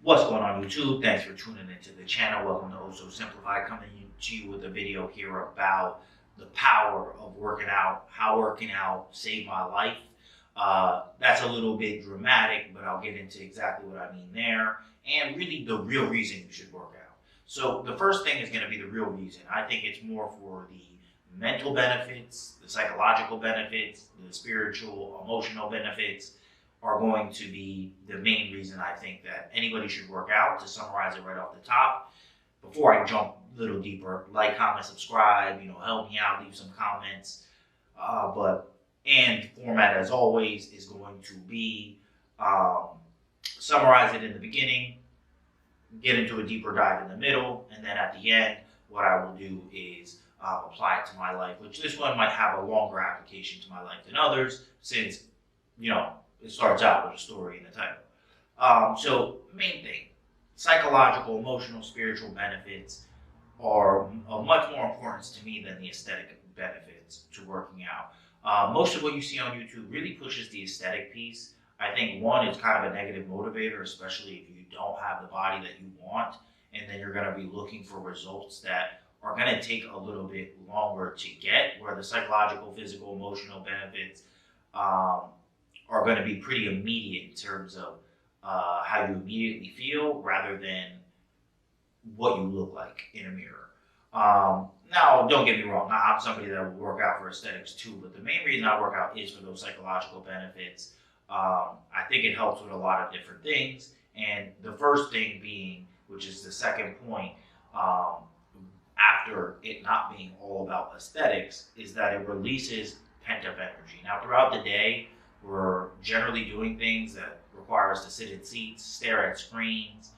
What's going on YouTube? Thanks for tuning into the channel. Welcome to Also Simplified, coming to you with a video here about the power of working out, how working out saved my life. That's a little bit dramatic, but I'll get into exactly what I mean there and really the real reason you should work out. So the first thing is going to be the real reason. I think it's more for the mental benefits, the psychological benefits, the spiritual, emotional benefits are going to be the main reason I think that anybody should work out. To summarize it right off the top, before I jump a little deeper, like, comment, subscribe, help me out, leave some comments. And format, as always, is going to be summarize it in the beginning, get into a deeper dive in the middle, and then at the end, what I will do is apply it to my life, which this one might have a longer application to my life than others, since, it starts out with a story in the title. So main thing, psychological, emotional, spiritual benefits are of much more importance to me than the aesthetic benefits to working out. Most of what you see on YouTube really pushes the aesthetic piece. I think one, it's kind of a negative motivator, especially if you don't have the body that you want, and then you're going to be looking for results that are going to take a little bit longer to get, where the psychological, physical, emotional benefits are going to be pretty immediate in terms of how you immediately feel rather than what you look like in a mirror. Now, don't get me wrong, I'm somebody that will work out for aesthetics too, but the main reason I work out is for those psychological benefits. I think it helps with a lot of different things, and the first thing being, which is the second point, after it not being all about aesthetics, is that it releases pent-up energy. Now, throughout the day, we're generally doing things that require us to sit in seats, stare at screens,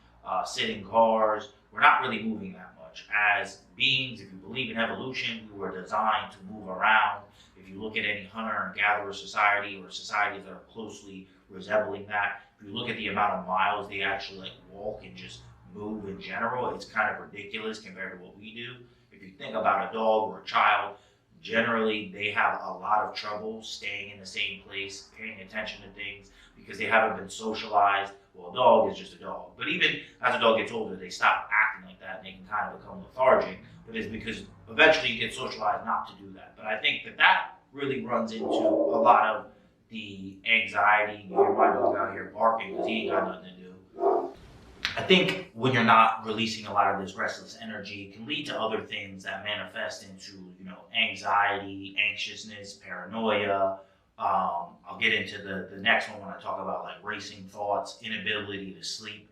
sit in cars. We're not really moving that much. As beings, if you believe in evolution, we were designed to move around. If you look at any hunter and gatherer society or societies that are closely resembling that, if you look at the amount of miles they actually walk and just move in general, it's kind of ridiculous compared to what we do. If you think about a dog or a child, generally, they have a lot of trouble staying in the same place, paying attention to things, because they haven't been socialized. Well, a dog is just a dog. But even as a dog gets older, they stop acting like that, and they can kind of become lethargic. But it's because eventually you get socialized not to do that. But I think that really runs into a lot of the anxiety. You hear my dog out here barking because he ain't got nothing to do. I think when you're not releasing a lot of this restless energy, it can lead to other things that manifest into, anxiety, anxiousness, paranoia. I'll get into the next one when I talk about racing thoughts, inability to sleep.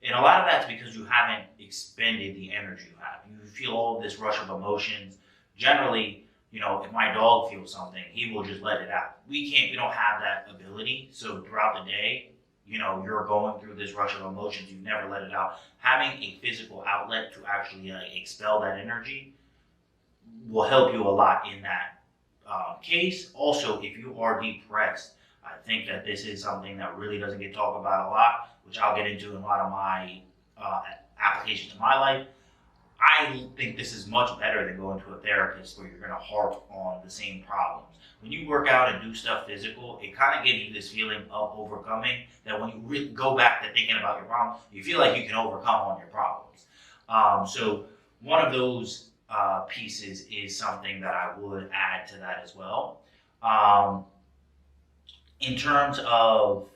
And a lot of that's because you haven't expended the energy you have. You feel all of this rush of emotions. Generally, if my dog feels something, he will just let it out. We don't have that ability. So throughout the day, you're going through this rush of emotions, you never let it out. Having a physical outlet to actually expel that energy will help you a lot in that case. Also, if you are depressed, I think that this is something that really doesn't get talked about a lot, which I'll get into in a lot of my applications to my life. I think this is much better than going to a therapist where you're going to harp on the same problems. When you work out and do stuff physical, it kind of gives you this feeling of overcoming, that when you really go back to thinking about your problem, you feel like you can overcome on your problems. So one of those pieces is something that I would add to that as well. In terms of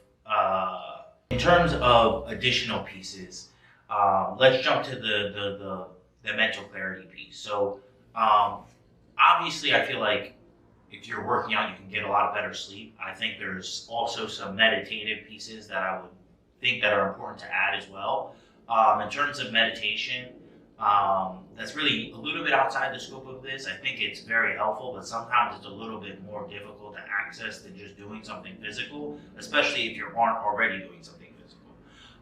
additional pieces, let's jump to the mental clarity piece. So obviously, I feel like if you're working out, you can get a lot better sleep. I think there's also some meditative pieces that I would think that are important to add as well. In terms of meditation, that's really a little bit outside the scope of this. I think it's very helpful, but sometimes it's a little bit more difficult to access than just doing something physical, especially if you aren't already doing something physical.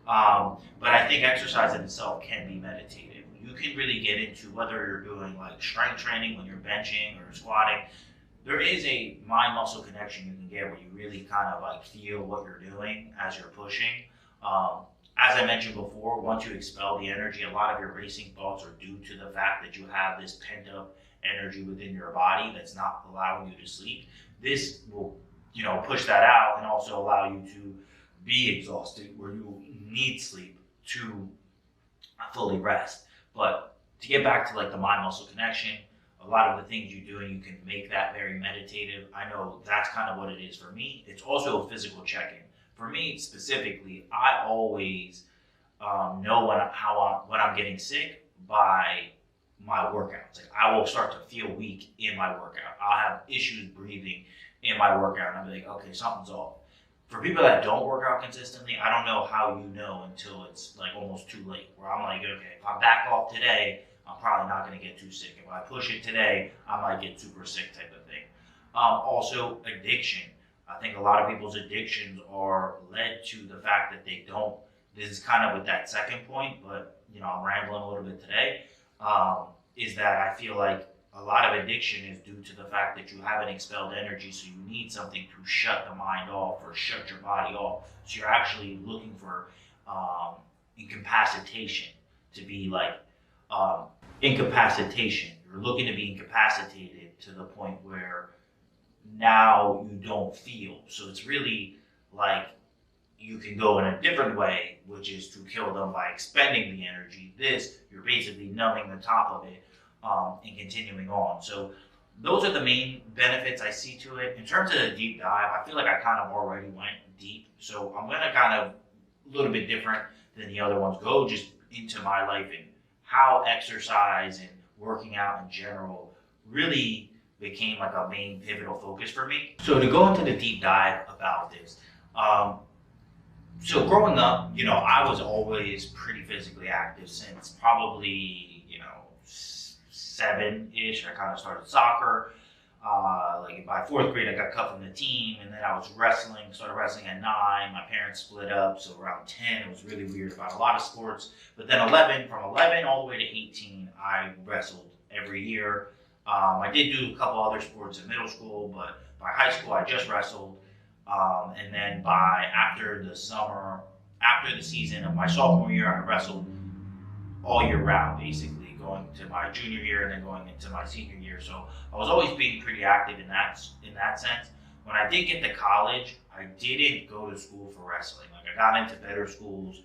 But I think exercise in itself can be meditative. You can really get into whether you're doing strength training when you're benching or squatting. There is a mind-muscle connection you can get where you really kind of feel what you're doing as you're pushing. As I mentioned before, once you expel the energy, a lot of your racing thoughts are due to the fact that you have this pent-up energy within your body that's not allowing you to sleep. This will, push that out and also allow you to be exhausted where you need sleep. to fully rest. But to get back to like the mind muscle connection, a lot of the things you do, and you can make that very meditative. I know that's kind of what it is for me. It's also a physical check-in. For me specifically, I always know when I'm getting sick by my workouts. Like I will start to feel weak in my workout. I'll have issues breathing in my workout, and I'll be like, okay, something's off. For people that don't work out consistently, I don't know how you know until it's like almost too late. Where I'm like, okay, if I back off today, I'm probably not going to get too sick. If I push it today, I might get super sick type of thing. Also, addiction. I think a lot of people's addictions are led to the fact that they don't. This is kind of with that second point, but I'm rambling a little bit today. Is that I feel like a lot of addiction is due to the fact that you haven't expelled energy, so you need something to shut the mind off or shut your body off. So you're actually looking for incapacitation to be like incapacitation. You're looking to be incapacitated to the point where now you don't feel. So it's really like you can go in a different way, which is to kill them by expending the energy. This, you're basically numbing the top of it and continuing on. So those are the main benefits I see to it. In terms of the deep dive, I feel like I kind of already went deep. So I'm going to kind of a little bit different than the other ones. Go just into my life and how exercise and working out in general really became like a main pivotal focus for me. So to go into the deep dive about this, so growing up, I was always pretty physically active since probably, 7-ish. I kind of started soccer. Like by 4th grade, I got cut from the team, and then I was started wrestling at 9. My parents split up, so around 10, it was really weird about a lot of sports. But then from 11 all the way to 18, I wrestled every year. I did do a couple other sports in middle school, but by high school, I just wrestled. And then after the season of my sophomore year, I wrestled all year round, basically going to my junior year and then going into my senior year. So I was always being pretty active in that sense. When I did get to college, I didn't go to school for wrestling. Like I got into better schools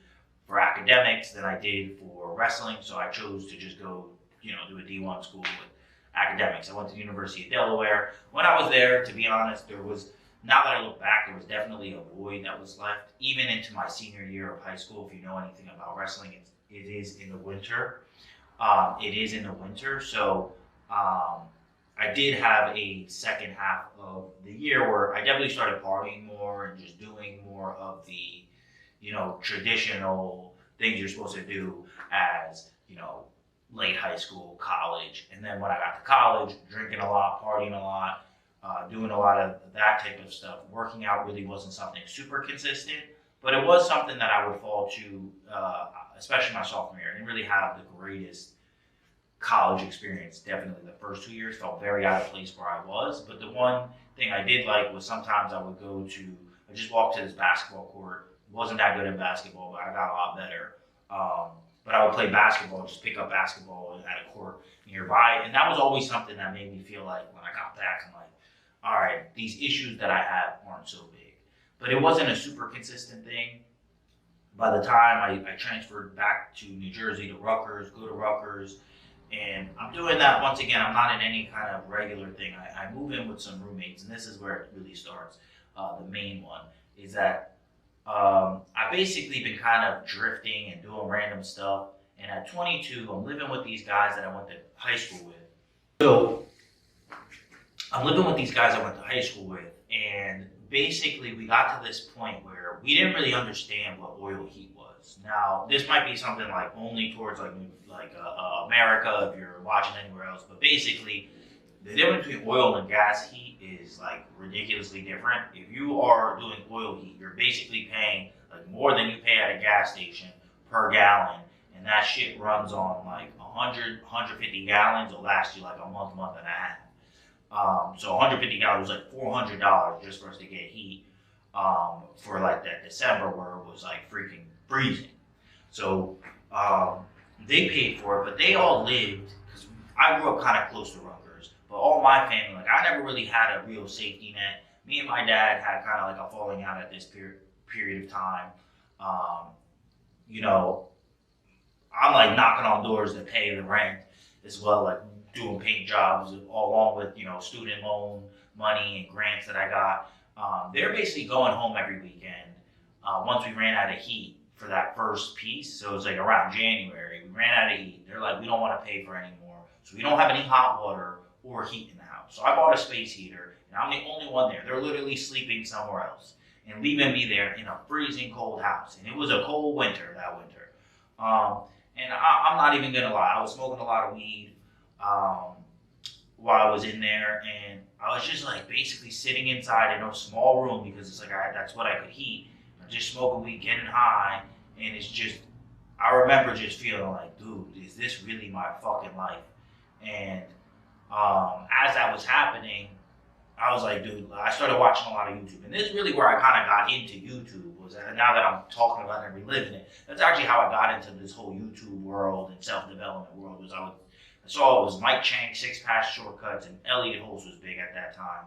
for academics than I did for wrestling. So I chose to just go, do a D1 school with academics. I went to the University of Delaware. When I was there, to be honest, now that I look back, there was definitely a void that was left. Even into my senior year of high school, if you know anything about wrestling, it is in the winter. So I did have a second half of the year where I definitely started partying more and just doing more of the, traditional things you're supposed to do as, late high school, college. And then when I got to college, drinking a lot, partying a lot, doing a lot of that type of stuff. Working out really wasn't something super consistent, but it was something that I would fall to, especially my sophomore year. I didn't really have the greatest college experience. Definitely the first 2 years felt very out of place where I was. But the one thing I did like was sometimes I would I just walked to this basketball court. Wasn't that good at basketball, but I got a lot better. But I would play basketball, just pick up basketball at a court nearby. And that was always something that made me feel like when I got back, I'm like, all right, these issues that I have aren't so big. But it wasn't a super consistent thing. By the time I transferred back to New Jersey to Rutgers, and I'm doing that once again. I'm not in any kind of regular thing. I move in with some roommates, and this is where it really starts. The main one is that I've basically been kind of drifting and doing random stuff. And at 22, I'm living with these guys that I went to high school with. So I'm living with these guys I went to high school with, and basically we got to this point where we didn't really understand what oil heat was. Now, this might be something like only towards like America if you're watching anywhere else, but basically the difference between oil and gas heat is like ridiculously different. If you are doing oil heat, you're basically paying like more than you pay at a gas station per gallon, and that shit runs on like 100, 150 gallons. It'll last you like a month and a half. So 150 gallons was like $400 just for us to get heat for like that December where it was like freaking freezing. So they paid for it, but they all lived, because I grew up kind of close to Rutgers, but all my family, like I never really had a real safety net. Me and my dad had kind of like a falling out at this period of time. I'm like knocking on doors to pay the rent as well, like doing paint jobs along with, student loan money and grants that I got. They're basically going home every weekend. Once we ran out of heat for that first piece, so it was like around January, we ran out of heat. They're like, we don't want to pay for any more, so we don't have any hot water or heat in the house. So I bought a space heater, and I'm the only one there. They're literally sleeping somewhere else and leaving me there in a freezing cold house. And it was a cold winter that winter. And I'm not even gonna lie, I was smoking a lot of weed while I was in there, and I was just like basically sitting inside in a small room because it's like that's what I could heat. I'm just smoking weed, getting high, and it's just, I remember just feeling like, dude, is this really my fucking life? And as that was happening, I was like, dude, I started watching a lot of YouTube. And this is really where I kind of got into YouTube, was that now that I'm talking about it and reliving it, that's actually how I got into this whole YouTube world and self-development world. Was I saw it was Mike Chang, Six Path Shortcuts, and Elliot Holmes was big at that time.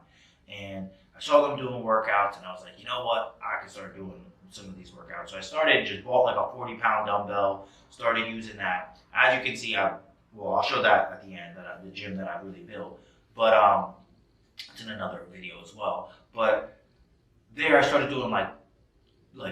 And I saw them doing workouts, and I was like, you know what? I can start doing some of these workouts. So I started, just bought like a 40-pound dumbbell, started using that. As you can see, I'll show that at the end, the gym that I really built. But it's in another video as well. But there I started doing like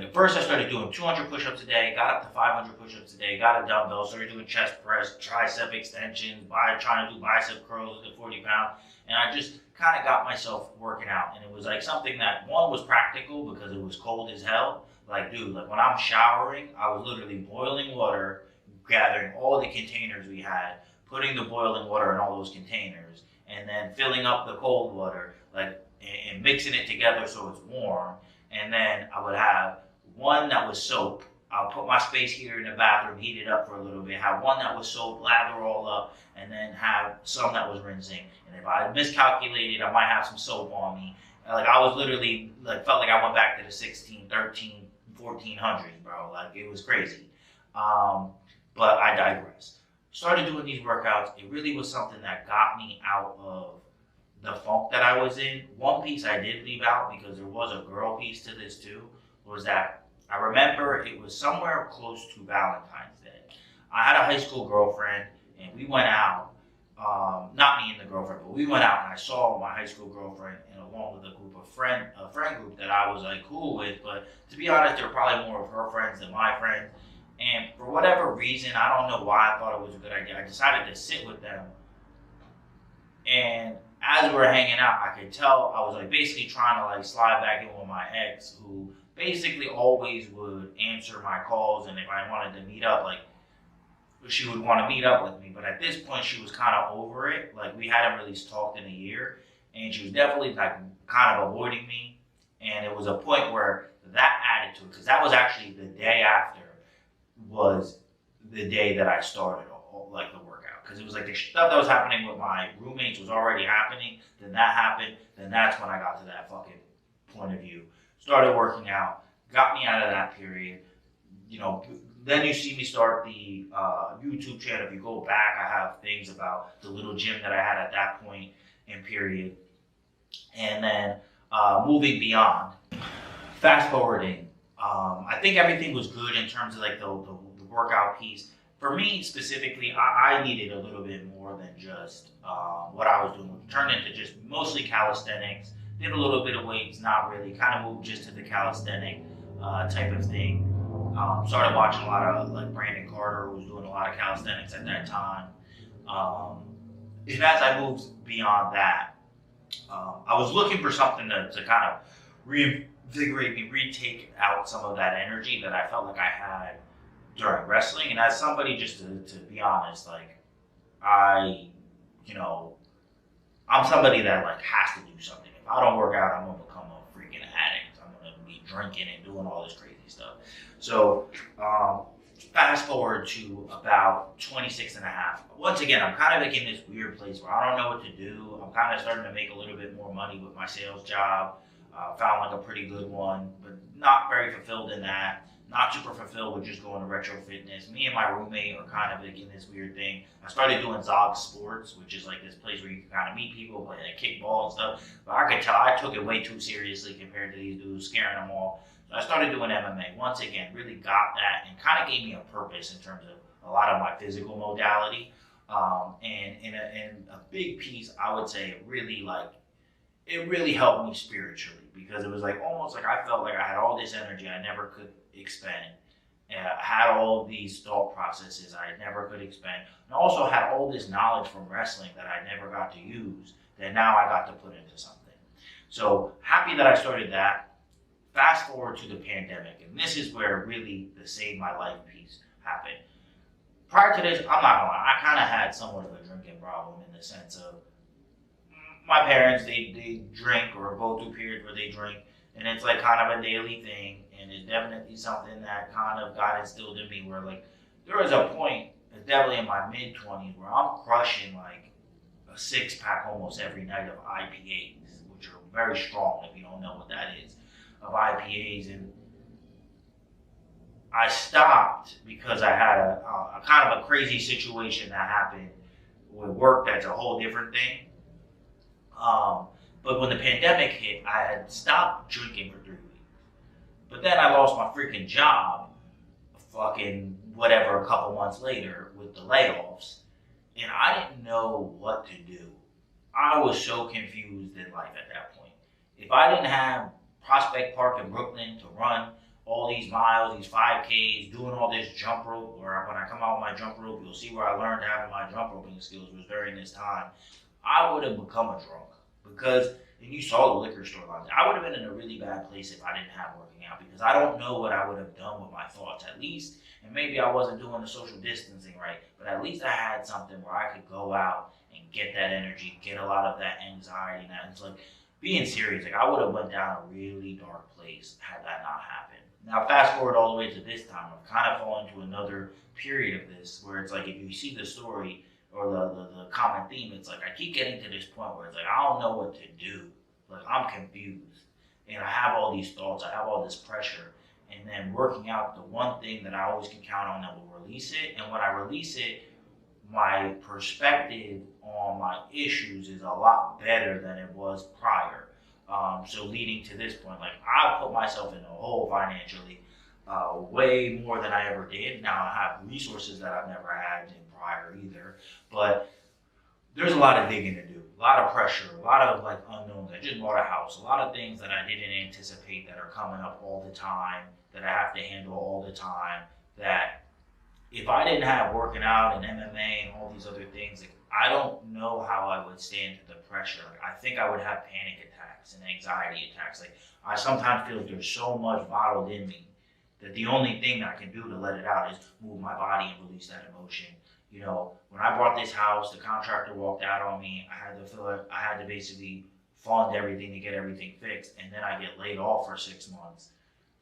at first I started doing 200 push-ups a day, got up to 500 push-ups a day, got a dumbbell, started doing chest press, tricep extensions, trying to do bicep curls at 40 pounds. And I just kind of got myself working out. And it was like something that, one, was practical because it was cold as hell. Like, dude, like when I'm showering, I was literally boiling water, gathering all the containers we had, putting the boiling water in all those containers, and then filling up the cold water, like, and mixing it together so it's warm. And then I would have one that was soap. I'll put my space heater in the bathroom, heat it up for a little bit, have one that was soap, lather all up, and then have some that was rinsing. And if I miscalculated, I might have some soap on me. Like, I was literally, like, felt like I went back to the 16, 13, 1400s, bro. Like, it was crazy. But I digress. Started doing these workouts. It really was something that got me out of the funk that I was in. One piece I did leave out, because there was a girl piece to this too, was that I remember it was somewhere close to Valentine's Day. I had a high school girlfriend, and we went out, not me and the girlfriend, but we went out, and I saw my high school girlfriend, and along with a friend group that I was like cool with, but to be honest, there were probably more of her friends than my friends. And for whatever reason, I don't know why I thought it was a good idea, I decided to sit with them. And as we were hanging out, I could tell I was like basically trying to like slide back in with my ex, who basically always would answer my calls, and if I wanted to meet up, like, she would want to meet up with me. But at this point, she was kind of over it. Like, we hadn't really talked in a year, and she was definitely like kind of avoiding me. And it was a point where that attitude, because that was actually the day after, was the day that I started like the workout, because it was like the stuff that was happening with my roommates was already happening. Then that happened. Then that's when I got to that fucking point of view. Started working out, got me out of that period. Then you see me start the YouTube channel. If you go back, I have things about the little gym that I had at that point and period. And then moving beyond, fast forwarding, I think everything was good in terms of like the workout piece. For me specifically, I needed a little bit more than just what I was doing. It turned into just mostly calisthenics. Did a little bit of weights, not really. Kind of moved just to the calisthenic type of thing. Started watching a lot of like Brandon Carter, who was doing a lot of calisthenics at that time. And as I moved beyond that, I was looking for something to kind of reinvigorate me, retake out some of that energy that I felt like I had during wrestling. And as somebody, just to be honest, like, I'm somebody that like has to do something. If I don't work out, I'm gonna become a freaking addict. I'm gonna be drinking and doing all this crazy stuff. So fast forward to about 26 and a half. Once again, I'm kind of like in this weird place where I don't know what to do. I'm kind of starting to make a little bit more money with my sales job. Found like a pretty good one, but not very fulfilled in that. Not super fulfilled with just going to Retro Fitness. Me and my roommate are kind of like in this weird thing. I started doing Zog Sports, which is like this place where you can kind of meet people, play like kickball and stuff. But I could tell I took it way too seriously compared to these dudes, scaring them all. So I started doing MMA. Once again, really got that and kind of gave me a purpose in terms of a lot of my physical modality. And a big piece, I would say, it really helped me spiritually, because it was like almost like I felt like I had all this energy I never could expend. And I had all these thought processes I never could expend. And I also had all this knowledge from wrestling that I never got to use, that now I got to put into something. So happy that I started that. Fast forward to the pandemic, and this is where really the save my life piece happened. Prior to this, I'm not gonna lie, I kind of had somewhat of a drinking problem, in the sense of my parents, they drink or go through periods where they drink, and it's like kind of a daily thing, and it's definitely something that kind of got instilled in me, where like there was a point, definitely in my mid-20s, where I'm crushing like a 6-pack almost every night of IPAs, which are very strong if you don't know what that is, of IPAs. And I stopped because I had a kind of a crazy situation that happened with work that's a whole different thing. But when the pandemic hit, I had stopped drinking for 3 weeks. But then I lost my freaking job, fucking whatever, a couple months later with the layoffs. And I didn't know what to do. I was so confused in life at that point. If I didn't have Prospect Park in Brooklyn to run all these miles, these 5Ks, doing all this jump rope, or when I come out with my jump rope, you'll see where I learned having my jump roping skills was during this time, I would have become a drunk. Because, and you saw the liquor store lines, I would have been in a really bad place if I didn't have working out, because I don't know what I would have done with my thoughts, at least. And maybe I wasn't doing the social distancing right, but at least I had something where I could go out and get that energy, get a lot of that anxiety. And it's like, being serious, like I would have went down a really dark place had that not happened. Now fast forward all the way to this time, I've kind of fallen into another period of this, where it's like, if you see the story or the common theme, it's like I keep getting to this point where it's like I don't know what to do. Like I'm confused, and I have all these thoughts, I have all this pressure, and then working out, the one thing that I always can count on that will release it. And when I release it, my perspective on my issues is a lot better than it was prior. So leading to this point, like I put myself in a hole financially, way more than I ever did. Now I have resources that I've never had in prior either, but there's a lot of digging to do, a lot of pressure, a lot of like unknowns. I just bought a house, a lot of things that I didn't anticipate that are coming up all the time, that I have to handle all the time, that if I didn't have working out and MMA and all these other things, like I don't know how I would stand to the pressure. Like I think I would have panic attacks and anxiety attacks. Like I sometimes feel like there's so much bottled in me that the only thing that I can do to let it out is move my body and release that emotion. You know, when I bought this house, the contractor walked out on me. I had to basically fund everything to get everything fixed, and then I get laid off for 6 months.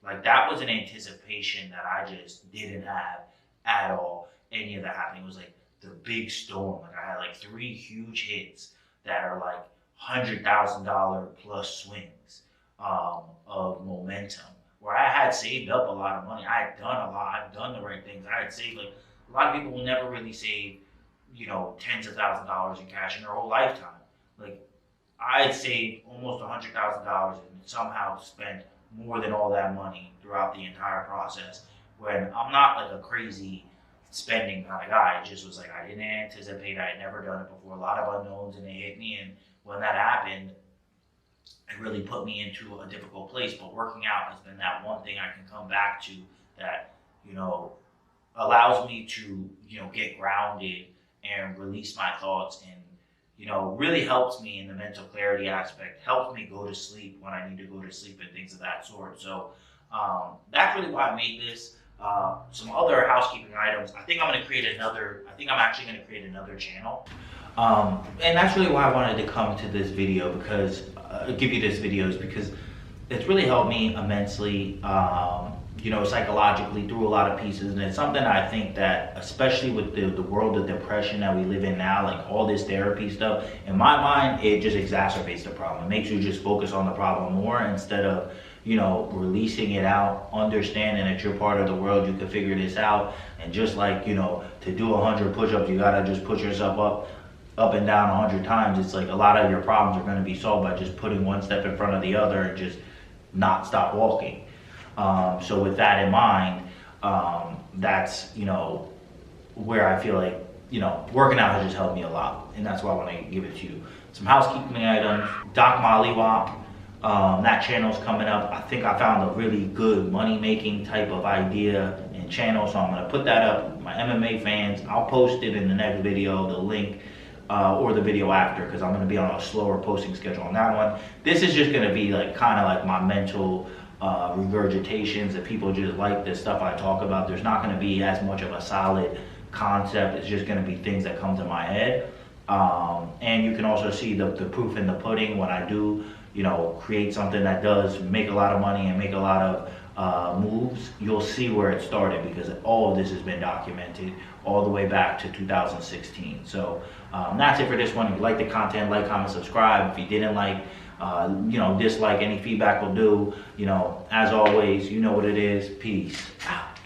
Like that was an anticipation that I just didn't have at all. Any of that happening, it was like the big storm. Like I had like 3 huge hits that are like $100,000 plus swings of momentum, where I had saved up a lot of money. I had done a lot. I've done the right things. I had saved, like a lot of people will never really save, you know, tens of thousands of dollars in cash in their whole lifetime. Like I had saved almost $100,000 and somehow spent more than all that money throughout the entire process. When I'm not like a crazy spending kind of guy, it just was like I didn't anticipate. I had never done it before. A lot of unknowns, and they hit me. And when that happened, it really put me into a difficult place. But working out has been that one thing I can come back to that, you know, allows me to, you know, get grounded and release my thoughts, and, you know, really helps me in the mental clarity aspect, helps me go to sleep when I need to go to sleep and things of that sort. So that's really why I made this. Some other housekeeping items. I think I'm actually going to create another channel. And that's really why I wanted to come to this video, because give you this videos, because it's really helped me immensely, you know, psychologically through a lot of pieces. And it's something I think that, especially with the world of depression that we live in now, like all this therapy stuff, in my mind, it just exacerbates the problem. It makes you just focus on the problem more instead of, you know, releasing it out, understanding that you're part of the world, you can figure this out. And just like, you know, to do 100 push-ups, you gotta just push yourself up and down 100 times. It's like a lot of your problems are gonna be solved by just putting one step in front of the other and just not stop walking. So with that in mind, that's, you know, where I feel like, you know, working out has just helped me a lot, and that's why I want to give it to you. Some housekeeping items. Doc Mollywop, that channel's coming up. I think I found a really good money-making type of idea and channel, so I'm gonna put that up. My MMA fans, I'll post it in the next video, the link, or the video after, because I'm gonna be on a slower posting schedule on that one. This is just gonna be like kind of like my mental regurgitations, that people just like the stuff I talk about. There's not gonna be as much of a solid concept. It's just gonna be things that come to my head. And you can also see the proof in the pudding when I do, you know, create something that does make a lot of money and make a lot of moves. You'll see where it started, because all of this has been documented all the way back to 2016. So that's it for this one. If you like the content, like, comment, subscribe. If you didn't like, you know, dislike, any feedback will do. You know, as always, you know what it is. Peace out.